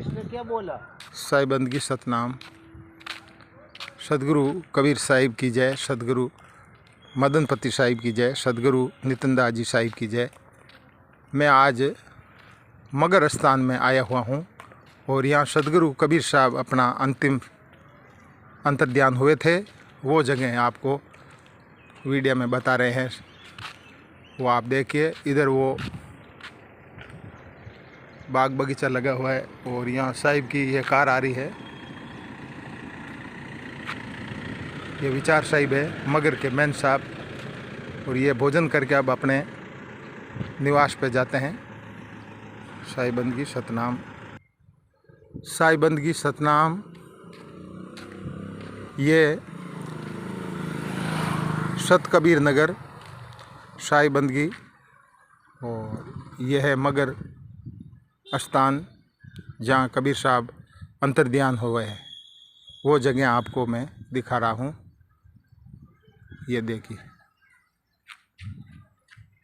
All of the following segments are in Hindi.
इसने क्या बोला? साईं बंदगी सतनाम। सदगुरु कबीर साहिब की जय, सदगुरु मदनपति साहिब की जय, सदगुरु नितनदास जी साहिब की जय। मैं आज मगर स्थान में आया हुआ हूँ और यहाँ सदगुरु कबीर साहब अपना अंतिम अंतर्ध्यान हुए थे। वो जगह आपको वीडियो में बता रहे हैं, वो आप देखिए। इधर वो बाग बगीचा लगा हुआ है और यहाँ साहिब की ये कार आ रही है। ये विचार साहिब है मगर के मैन साहब, और ये भोजन करके अब अपने निवास पे जाते हैं। साईं बंदगी सतनाम। साईं बंदगी सतनाम ये सत कबीर नगर साईं बंदगी, और यह है मगर स्थान जहाँ कबीर साहब अंतर्ध्यान हो गए हैं। वो जगह आपको मैं दिखा रहा हूँ, ये देखिए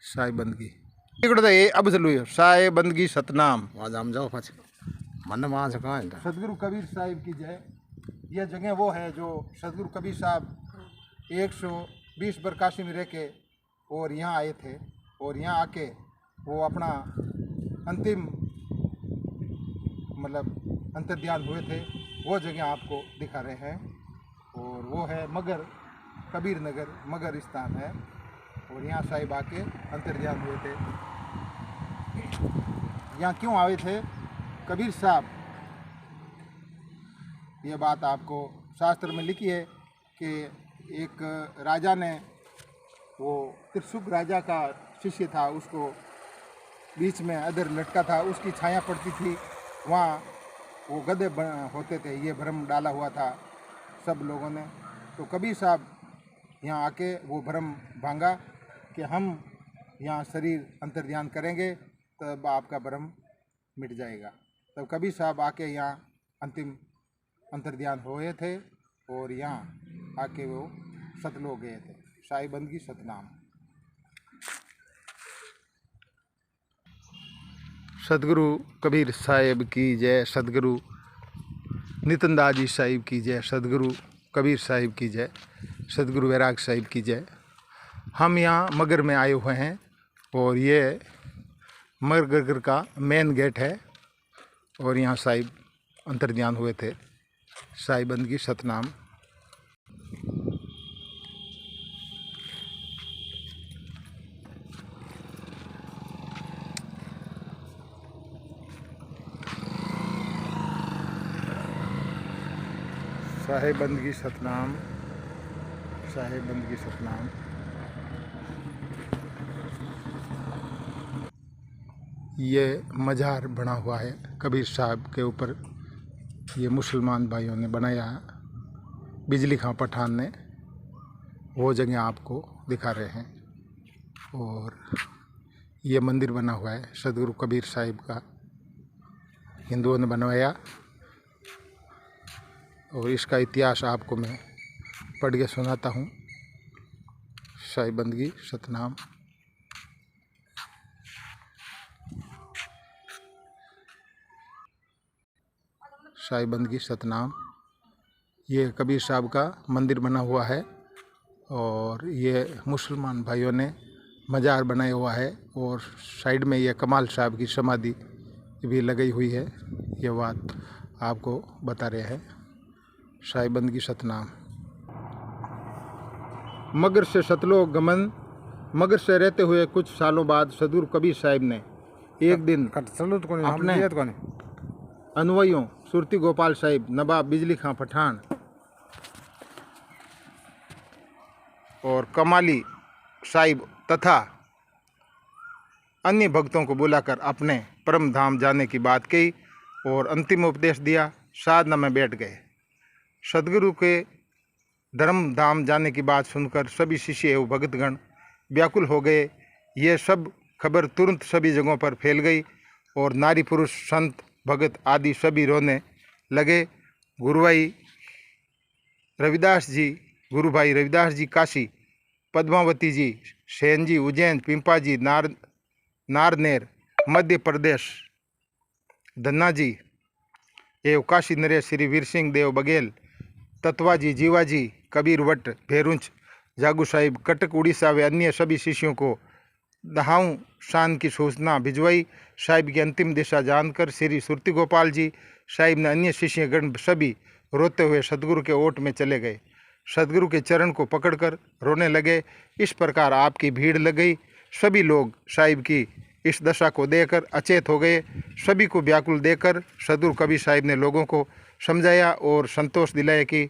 साईं बंदगी। ये अब चलो साईं बंदगी सतनाम। हम जाओ मन वहाँ से कहाँ है? सदगुरु कबीर साहिब की जय। यह जगह वो है जो सदगुरु कबीर साहब 120 वर्ष काशी में रह के और यहाँ आए थे, और यहाँ आके वो अपना अंतिम मतलब अंतर्ध्यान हुए थे। वो जगह आपको दिखा रहे हैं, और वो है मगर कबीर नगर, मगर स्थान है, और यहाँ साहिब आके अंतर्ध्यान हुए थे। यहाँ क्यों आए थे कबीर साहब, ये बात आपको शास्त्र में लिखी है कि एक राजा ने, वो त्रिशुक राजा का शिष्य था, उसको बीच में अधर लटका था, उसकी छाया पड़ती थी, वहाँ वो गधे होते थे। ये भ्रम डाला हुआ था सब लोगों ने। तो कबीर साहब यहाँ आके वो भ्रम भांगा कि हम यहाँ शरीर अंतर्ध्यान करेंगे तब आपका भ्रम मिट जाएगा। तब कबीर साहब आके यहाँ अंतिम अंतर्ध्यान हुए थे, और यहाँ आके वो सतलोक गए थे। साईं बंदगी सतनाम। सदगुरु कबीर साहिब की जय, सदगुरु नितनदास जी साहिब की जय, सदगुरु कबीर साहिब की जय, सदगुरु वैराग साहिब की जय। हम यहाँ मगर में आए हुए हैं, और ये मगर का मेन गेट है, और यहाँ साहिब अंतर्ध्यान हुए थे। साईं बंदगी सतनाम। साहिब बंदगी सतनाम, साहिब बंदगी सतनाम। ये मज़ार बना हुआ है कबीर साहब के ऊपर, ये मुसलमान भाइयों ने बनाया है, बिजली खां पठान ने। वो जगह आपको दिखा रहे हैं, और ये मंदिर बना हुआ है सदगुरु कबीर साहिब का, हिंदुओं ने बनवाया। और इसका इतिहास आपको मैं पढ़ के सुनाता हूँ। साईं बंदगी सतनाम। साईं बंदगी सतनाम। ये कबीर साहब का मंदिर बना हुआ है, और ये मुसलमान भाइयों ने मज़ार बनाया हुआ है, और साइड में ये कमाल साहब की समाधि भी लगाई हुई है। ये बात आपको बता रहे हैं। साईं बंदगी सतनाम। मगर से सतलोक गमन। मगर से रहते हुए कुछ सालों बाद सदगुरु कबीर साहिब ने एक दिन अपने अनुयायियों सुरती गोपाल साहिब, नवाब बिजली खां पठान और कमाली साहिब तथा अन्य भक्तों को बुलाकर अपने परम धाम जाने की बात कही और अंतिम उपदेश दिया। साधना में बैठ गए। सदगुरु के धर्म धाम जाने की बात सुनकर सभी शिष्य एवं भक्तगण व्याकुल हो गए। ये सब खबर तुरंत सभी जगहों पर फैल गई और नारी पुरुष संत भगत आदि सभी रोने लगे। गुरुभाई रविदास जी काशी, पद्मावती जी सेन जी उज्जैन, पिंपा जी नारनेर मध्य प्रदेश, धन्ना जी एवं काशी नरेश श्री वीर सिंह देव बघेल, तत्वाजी, जीवाजी, कबीर वट, भेरुंच, जागू साहिब, कटक उड़ीसा व अन्य सभी शिष्यों को दहाऊं शान की सूचना भिजवाई। साहिब की अंतिम दिशा जानकर श्री सुरती गोपाल जी साहिब ने अन्य शिष्यगण सभी रोते हुए सदगुरु के ओट में चले गए। सदगुरु के चरण को पकड़कर रोने लगे। इस प्रकार आपकी भीड़ लग गई। सभी लोग साहिब की इस दशा को देखकर अचेत हो गए। सभी को व्याकुल देखकर सदगुरु कबीर साहिब ने लोगों को समझाया और संतोष दिलाया कि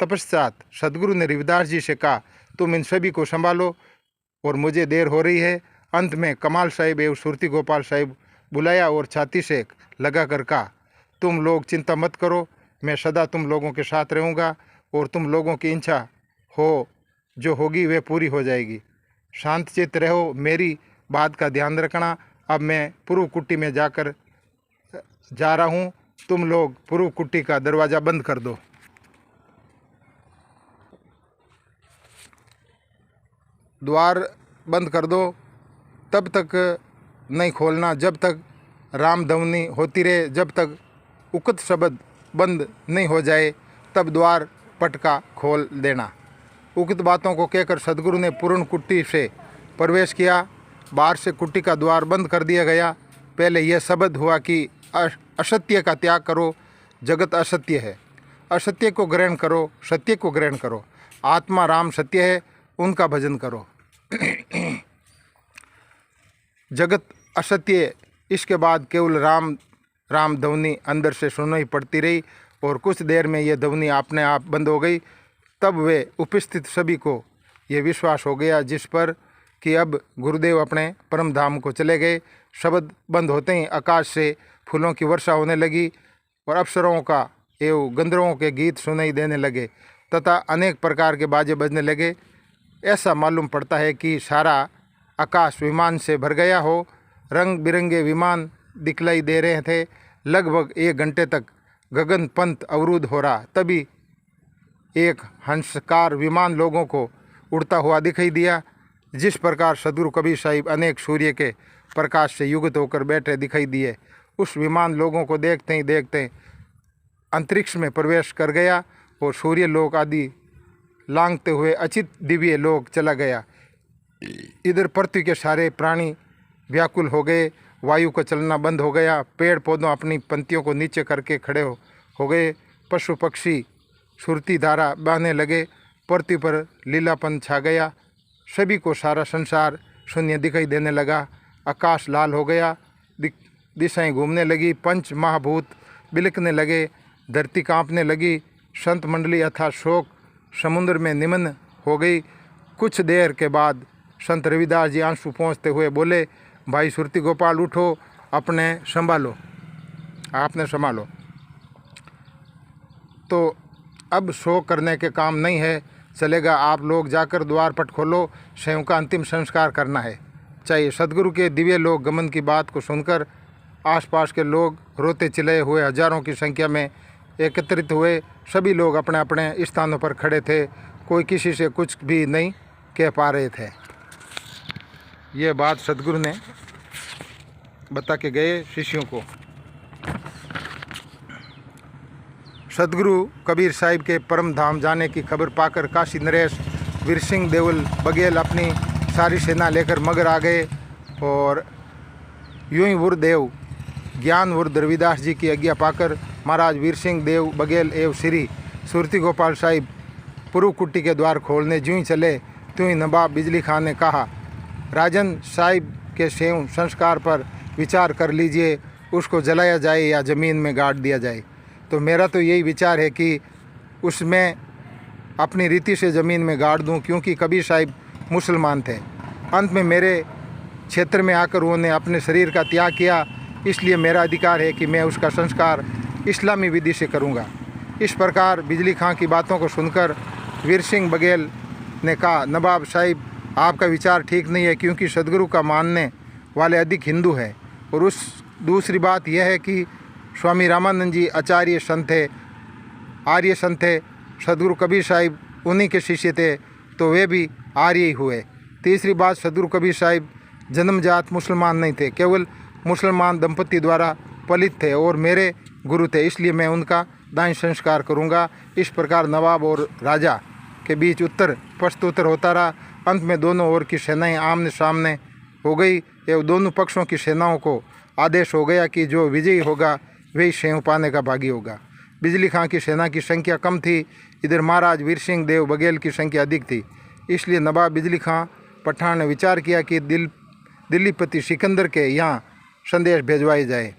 तपश्चात सदगुरु ने रविदास जी से कहा, तुम इन सभी को संभालो और मुझे देर हो रही है। अंत में कमाल साहिब एवं सुरती गोपाल साहिब बुलाया और छाती से लगाकर कहा, तुम लोग चिंता मत करो, मैं सदा तुम लोगों के साथ रहूँगा और तुम लोगों की इच्छा हो जो होगी वे पूरी हो जाएगी। शांत चित्त रहो, मेरी बात का ध्यान रखना। अब मैं पूर्व कुट्टी में जा रहा हूँ, तुम लोग पूर्व कुट्टी का दरवाज़ा बंद कर दो। द्वार बंद कर दो, तब तक नहीं खोलना जब तक रामधवनी होती रहे, जब तक उक्त शब्द बंद नहीं हो जाए तब द्वार पटका खोल देना। उक्त बातों को कहकर सदगुरु ने पूर्ण कुट्टी से प्रवेश किया। बाहर से कुट्टी का द्वार बंद कर दिया गया। पहले यह शब्द हुआ कि असत्य का त्याग करो, जगत असत्य है, असत्य को ग्रहण करो, सत्य को ग्रहण करो, आत्मा राम सत्य है, उनका भजन करो। जगत असत्य। इसके बाद केवल राम राम ध्वनि अंदर से सुनाई पड़ती रही और कुछ देर में यह ध्वनि अपने आप बंद हो गई। तब वे उपस्थित सभी को ये विश्वास हो गया जिस पर कि अब गुरुदेव अपने परम धाम को चले गए। शब्द बंद होते ही आकाश से फूलों की वर्षा होने लगी और अप्सराओं का एवं गंधर्वों के गीत सुनाई देने लगे तथा अनेक प्रकार के बाजे बजने लगे। ऐसा मालूम पड़ता है कि सारा आकाश विमान से भर गया हो। रंग बिरंगे विमान दिखलाई दे रहे थे। लगभग 1 घंटे तक गगन पंथ अवरुद्ध हो रहा। तभी एक हंसकार विमान लोगों को उड़ता हुआ दिखाई दिया। जिस प्रकार सदगुरु कबीर साहिब अनेक सूर्य के प्रकाश से युक्त होकर बैठे दिखाई दिए, उस विमान लोगों को देखते ही देखते अंतरिक्ष में प्रवेश कर गया और सूर्य लोक आदि लांघते हुए अचित दिव्य लोक चला गया। इधर पृथ्वी के सारे प्राणी व्याकुल हो गए। वायु का चलना बंद हो गया। पेड़ पौधों अपनी पंक्तियों को नीचे करके खड़े हो गए। पशु पक्षी सुरती धारा बहने लगे। पृथ्वी पर लीलापन छा गया। सभी को सारा संसार शून्य दिखाई देने लगा। आकाश लाल हो गया। दिशाएं घूमने लगी। पंच महाभूत बिलकने लगे। धरती कांपने लगी। संत मंडली अथा शोक समुद्र में निमन हो गई। कुछ देर के बाद संत रविदास जी आंसू पहुँचते हुए बोले, भाई सुरती गोपाल उठो, अपने संभालो, आपने संभालो। तो अब शोक करने के काम नहीं है, चलेगा। आप लोग जाकर द्वार पट खोलो, स्वयं का अंतिम संस्कार करना है चाहिए। सदगुरु के दिव्य लोक गमन की बात को सुनकर आसपास के लोग रोते चिल्लाए हुए हजारों की संख्या में एकत्रित हुए। सभी लोग अपने अपने स्थानों पर खड़े थे। कोई किसी से कुछ भी नहीं कह पा रहे थे। ये बात सदगुरु ने बता के गए शिष्यों को। सदगुरु कबीर साहिब के परम धाम जाने की खबर पाकर काशी नरेश वीर सिंह देवल बघेल अपनी सारी सेना लेकर मगर आ गए और यूं ही गुरुदेव ज्ञान वृद्ध रविदास जी की आज्ञा पाकर महाराज वीर सिंह देव बघेल एवं श्री सुरती गोपाल साहिब पूर्व कुट्टी के द्वार खोलने ज्यों ही चले त्यों ही नवाब बिजली खान ने कहा, राजन साहिब के शैव संस्कार पर विचार कर लीजिए, उसको जलाया जाए या ज़मीन में गाड़ दिया जाए। तो मेरा तो यही विचार है कि उसमें अपनी रीति से ज़मीन में गाड़ दूं, क्योंकि कबीर साहिब मुसलमान थे। अंत में मेरे क्षेत्र में आकर उन्होंने अपने शरीर का त्याग किया, इसलिए मेरा अधिकार है कि मैं उसका संस्कार इस्लामी विधि से करूंगा। इस प्रकार बिजली खां की बातों को सुनकर वीर सिंह बघेल ने कहा, नवाब साहिब आपका विचार ठीक नहीं है, क्योंकि सदगुरु का मानने वाले अधिक हिंदू हैं। और उस दूसरी बात यह है कि स्वामी रामानंद जी आचार्य संत थे, आर्य संत थे। सदगुरु कबीर साहिब उन्हीं के शिष्य थे, तो वे भी आर्य ही हुए। तीसरी बात, सदगुरु कबीर साहिब जन्मजात मुसलमान नहीं थे, केवल मुसलमान दंपति द्वारा पलित थे और मेरे गुरु थे, इसलिए मैं उनका दान संस्कार करूँगा। इस प्रकार नवाब और राजा के बीच उत्तर प्रत्युत्तर होता रहा। अंत में दोनों ओर की सेनाएं आमने सामने हो गई एवं दोनों पक्षों की सेनाओं को आदेश हो गया कि जो विजयी होगा वही सेव पाने का भागी होगा। बिजली खां की सेना की संख्या कम थी, इधर महाराज वीर सिंह देव बघेल की संख्या अधिक थी। इसलिए नवाब बिजली खां पठान ने विचार किया कि दिल्लीपति सिकंदर के यहाँ संदेश भेजवाए जाए।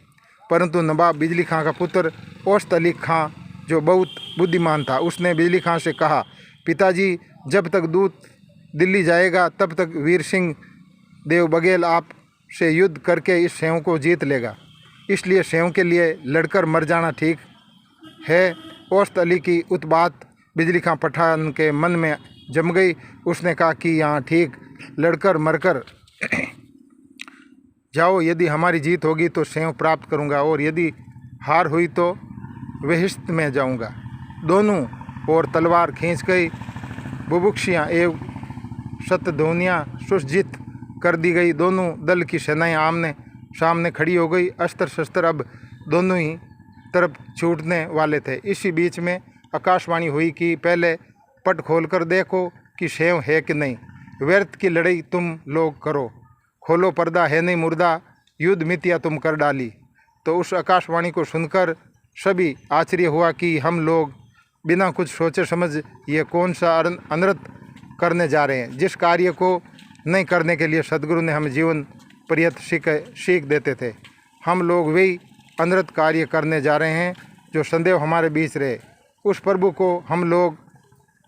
परंतु नवाब बिजली खां का पुत्र औस्त अली खां जो बहुत बुद्धिमान था, उसने बिजली खां से कहा, पिताजी जब तक दूत दिल्ली जाएगा तब तक वीर सिंह देव बघेल आपसे युद्ध करके इस सेव को जीत लेगा, इसलिए सेव के लिए लड़कर मर जाना ठीक है। औस्त अली की उत बात बिजली खां पठान के मन में जम गई। उसने कहा कि यहाँ ठीक लड़कर मरकर जाओ, यदि हमारी जीत होगी तो सेव प्राप्त करूँगा और यदि हार हुई तो वेहिस्त में जाऊँगा। दोनों और तलवार खींच गई। बुभुक्षियाँ एवं शतध्वनियाँ सुसज्जित कर दी गई। दोनों दल की सेनाएं आमने सामने खड़ी हो गई। अस्त्र शस्त्र अब दोनों ही तरफ छूटने वाले थे। इसी बीच में आकाशवाणी हुई कि पहले पट खोलकर देखो कि सेव है कि नहीं, व्यर्थ की लड़ाई तुम लोग करो, खोलो पर्दा है नहीं मुर्दा, युद्ध मितिया तुम कर डाली। तो उस आकाशवाणी को सुनकर सभी आश्चर्य हुआ कि हम लोग बिना कुछ सोचे समझ ये कौन सा अनर्थ करने जा रहे हैं, जिस कार्य को नहीं करने के लिए सदगुरु ने हमें जीवन पर्यंत सीख देते थे। हम लोग वही अनर्थ कार्य करने जा रहे हैं जो संदेह हमारे बीच रहे। उस प्रभु को हम लोग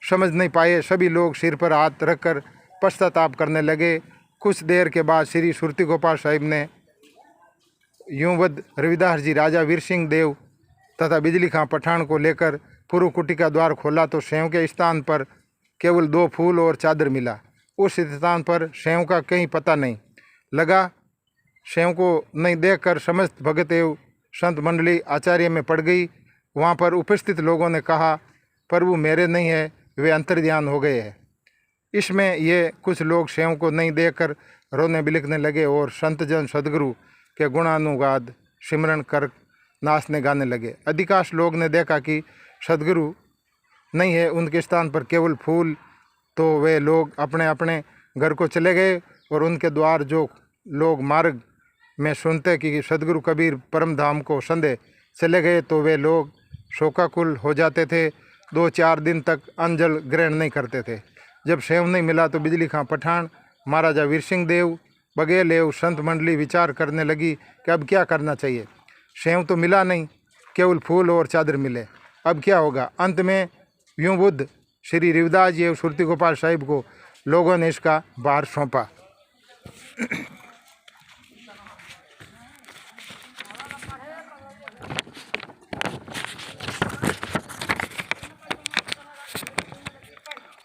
समझ नहीं पाए। सभी लोग सिर पर हाथ रखकर पश्चाताप करने लगे। कुछ देर के बाद श्री सुरती गोपाल साहिब ने यूंवद रविदास जी राजा वीर सिंह देव तथा बिजली खां पठान को लेकर पूर्व कुटी का द्वार खोला तो सेव के स्थान पर केवल 2 फूल और चादर मिला। उस स्थान पर सेव का कहीं पता नहीं लगा। सेव को नहीं देखकर समस्त भगत एवं संत मंडली आचार्य में पड़ गई। वहाँ पर उपस्थित लोगों ने कहा, प्रभु मेरे नहीं है, वे अंतर्ध्यान हो गए हैं। इसमें ये कुछ लोग सेव को नहीं देखकर रोने बिलखने लगे और संतजन सदगुरु के गुणानुवाद सिमरन कर नाचने गाने लगे। अधिकांश लोग ने देखा कि सदगुरु नहीं है, उनके स्थान पर केवल फूल, तो वे लोग अपने अपने घर को चले गए और उनके द्वार जो लोग मार्ग में सुनते कि सदगुरु कबीर परम धाम को संदेह चले गए तो वे लोग शोकाकुल हो जाते थे। 2-4 दिन तक अन्न जल ग्रहण नहीं करते थे। जब सेव नहीं मिला तो बिजली खां पठान, महाराजा वीर सिंह देव बघेल एवं संत मंडली विचार करने लगी कि अब क्या करना चाहिए। सेव तो मिला नहीं, केवल फूल और चादर मिले, अब क्या होगा। अंत में यूं बुद्ध श्री रविदास जी एवं सुरती गोपाल साहिब को लोगों ने इसका भार सौंपा।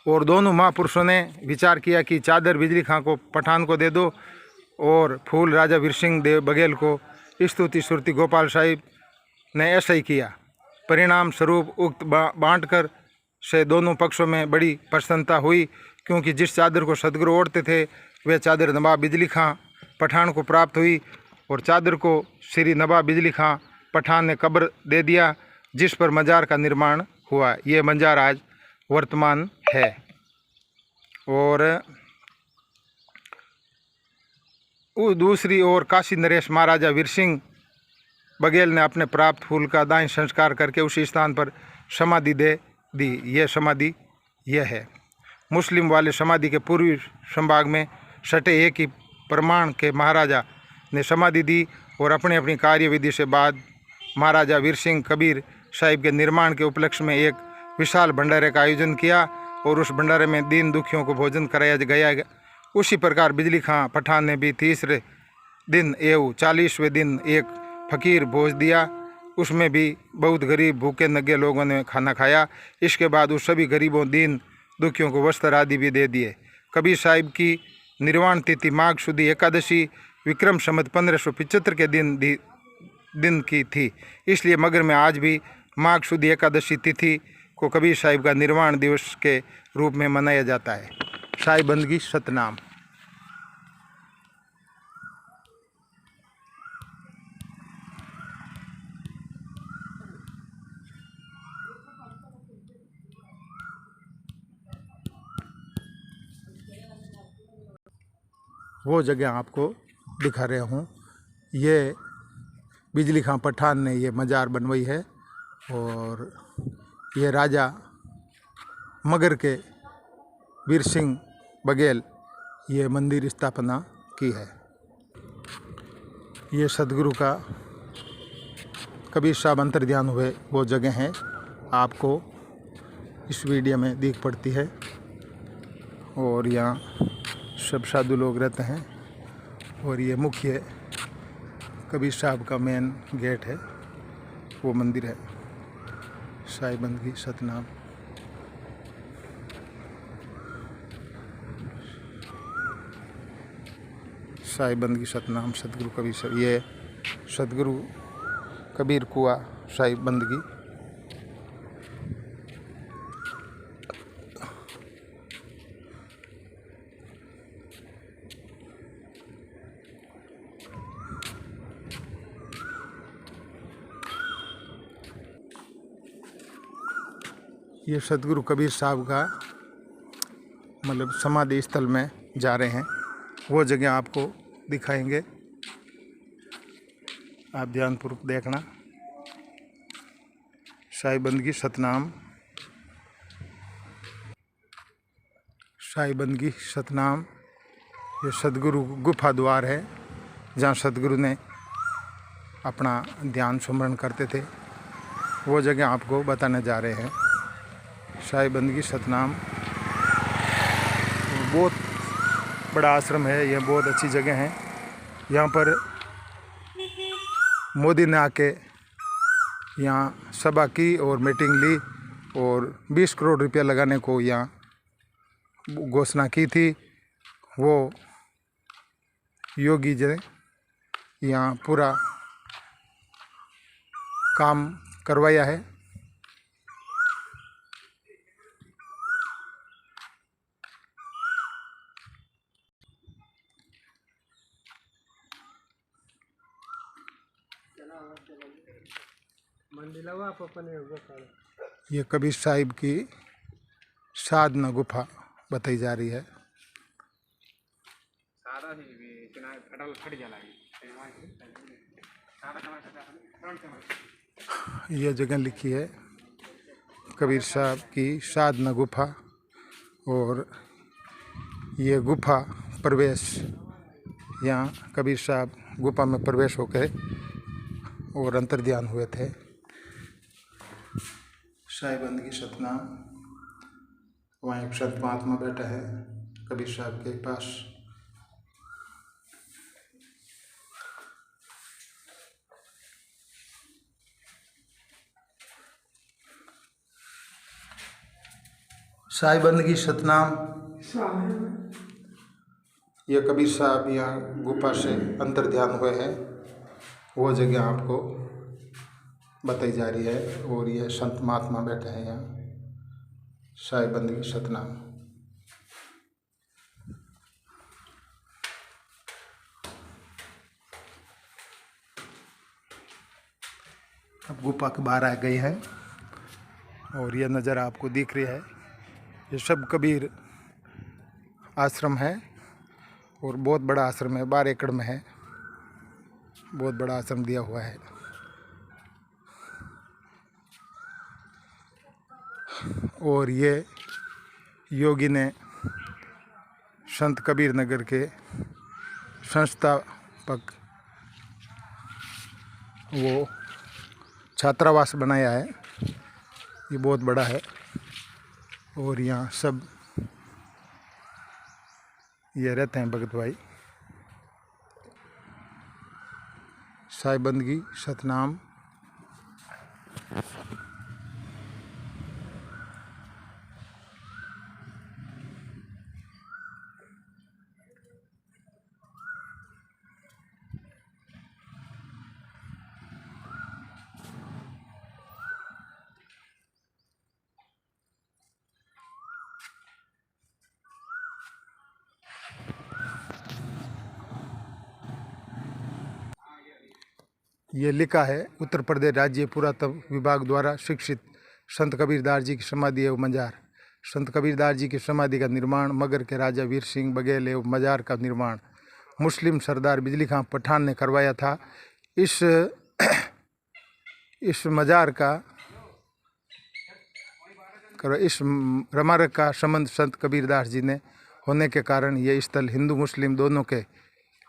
और दोनों महापुरुषों ने विचार किया कि चादर बिजली खां को पठान को दे दो और फूल राजा वीर सिंह देव बघेल को। स्तुति सुरती गोपाल साहिब ने ऐसा ही किया। परिणाम स्वरूप उक्त बांटकर से दोनों पक्षों में बड़ी प्रसन्नता हुई, क्योंकि जिस चादर को सदगुरु ओढ़ते थे वह चादर नवाब बिजली खां पठान को प्राप्त हुई और चादर को श्री नवाब बिजली खां पठान ने कब्र दे दिया, जिस पर मजार का निर्माण हुआ। ये मजार आज वर्तमान है। और दूसरी ओर काशी नरेश महाराजा वीर सिंह बघेल ने अपने प्राप्त फूल का दान संस्कार करके उसी स्थान पर समाधि दे दी। यह समाधि यह है। मुस्लिम वाले समाधि के पूर्वी संभाग में सटे एक ही प्रमाण के महाराजा ने समाधि दी और अपनी अपनी कार्यविधि से बाद महाराजा वीर सिंह कबीर साहिब के निर्माण के उपलक्ष्य में एक विशाल भंडारे का आयोजन किया और उस भंडारे में दीन दुखियों को भोजन कराया गया। उसी प्रकार बिजली खां पठान ने भी तीसरे दिन एवं 40वें दिन एक फकीर भोज दिया। उसमें भी बहुत गरीब भूखे नंगे लोगों ने खाना खाया। इसके बाद उस सभी गरीबों दीन दुखियों को वस्त्र आदि भी दे दिए। कबीर साहिब की निर्वाण तिथि माघ शुद्ध एकादशी विक्रम संवत 1575 के दिन की थी। इसलिए मगर में आज भी माघ शुद्ध एकादशी तिथि को कबीर साहिब का निर्वाण दिवस के रूप में मनाया जाता है। साहिब बंदगी सतनाम। वो जगह आपको दिखा रहा हूँ। ये बिजली खां पठान ने ये मज़ार बनवाई है और ये राजा मगर के वीर सिंह बघेल ये मंदिर स्थापना की है। ये सदगुरु का कबीर साहब अंतर्ध्यान हुए वो जगह हैं, आपको इस वीडियो में दिख पड़ती है। और यहाँ सब साधु लोग रहते हैं और ये मुख्य कबीर साहब का मेन गेट है, वो मंदिर है साई बंदगी सतनाम। साई बंदगी सतनाम सतगुरु कबीर साहब, ये सतगुरु कबीर कुआ साई बंदगी। ये सतगुरु कबीर साहब का मतलब समाधि स्थल में जा रहे हैं, वो जगह आपको दिखाएंगे, आप ध्यानपूर्वक देखना। साई बंदगी सतनाम, साई बंदगी सतनाम। ये सतगुरु गुफा द्वार है जहाँ सतगुरु ने अपना ध्यान सुमरण करते थे, वो जगह आपको बताने जा रहे हैं। साई बंदगी सतनाम बहुत बड़ा आश्रम है, यह बहुत अच्छी जगह है। यहाँ पर मोदी ने आके यहाँ सभा की और मीटिंग ली और 20 करोड़ रुपया लगाने को यहाँ घोषणा की थी। वो योगी जी ने यहाँ पूरा काम करवाया है। ये कबीर साहिब की साधना गुफा बताई जा रही है। यह जगह लिखी है कबीर साहब की साधना गुफा और ये गुफा प्रवेश, यहाँ कबीर साहब गुफा में प्रवेश होकर और अंतर्ध्यान हुए थे। साई बंदगी सतनाम, वहाँ एक संत महात्मा बैठा है कबीर साहब के पास। साई बंदगी सतनाम, ये कबीर साहब यहाँ गुफा से अंतर्ध्यान हुए हैं, वो जगह आपको बताई जा रही है। और ये संत महात्मा बैठे हैं यहाँ। साई बंदगी सतनाम। अब गुफा के बाहर आ गई है और यह नज़र आपको दिख रही है। ये सब कबीर आश्रम है और बहुत बड़ा आश्रम है, 12 एकड़ में है, बहुत बड़ा आश्रम दिया हुआ है। और ये योगी ने संत कबीर नगर के संस्थापक वो छात्रावास बनाया है, ये बहुत बड़ा है। और यहाँ सब ये रहते हैं भगत भाई। साई बंदगी सतनाम। ये लिखा है उत्तर प्रदेश राज्य पुरातत्व विभाग द्वारा शिक्षित संत कबीरदास जी की समाधि एवं मजार। संत कबीरदास जी की समाधि का निर्माण, मगर के राजा वीर सिंह बघेल एवं मजार का निर्माण मुस्लिम सरदार बिजली खां पठान ने करवाया था। इस मज़ार का इस रमारक का संबंध संत कबीरदास जी ने होने के कारण ये स्थल हिंदू मुस्लिम दोनों के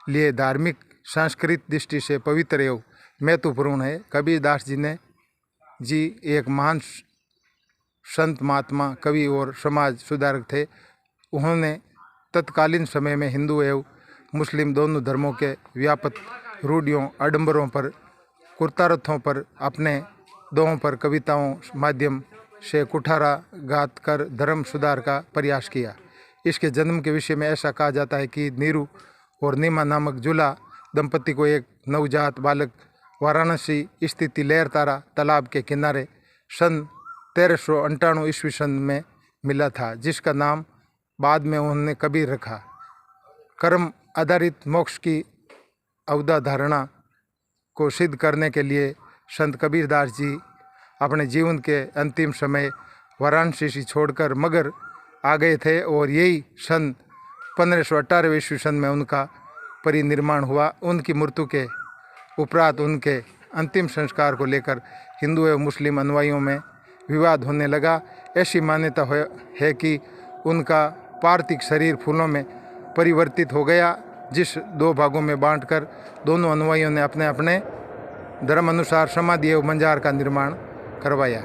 लिए धार्मिक सांस्कृतिक दृष्टि से पवित्र एवं महत्वपूर्ण है। कबीरदास जी एक महान संत महात्मा कवि और समाज सुधारक थे। उन्होंने तत्कालीन समय में हिंदू एवं मुस्लिम दोनों धर्मों के व्यापक रूढ़ियों आडंबरों पर कुर्तारथों पर अपने दोहों पर कविताओं माध्यम से कुठाराघात कर धर्म सुधार का प्रयास किया। इसके जन्म के विषय में ऐसा कहा जाता है कि नीरू और नीमा नामक जुला दंपति को एक नवजात बालक वाराणसी स्थित लहर तारा तालाब के किनारे सन 1398 ईस्वी सन में मिला था, जिसका नाम बाद में उन्होंने कबीर रखा। कर्म आधारित मोक्ष की अवधारणा को सिद्ध करने के लिए संत कबीरदास जी अपने जीवन के अंतिम समय वाराणसी से छोड़कर मगर आ गए थे और यही सन 1518 ईस्वी सन में उनका परिनिर्माण हुआ। उनकी मृत्यु के उपरांत उनके अंतिम संस्कार को लेकर हिंदू एवं मुस्लिम अनुयायियों में विवाद होने लगा। ऐसी मान्यता है कि उनका पार्थिव शरीर फूलों में परिवर्तित हो गया, जिस दो भागों में बांटकर दोनों अनुयायियों ने अपने अपने धर्म अनुसार समाधि एवं मंजार का निर्माण करवाया।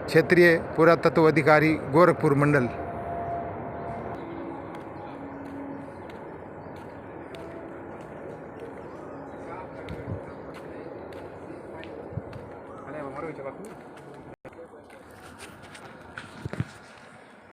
क्षेत्रीय पुरातत्व अधिकारी गोरखपुर मंडल। અને અમારો જવાબ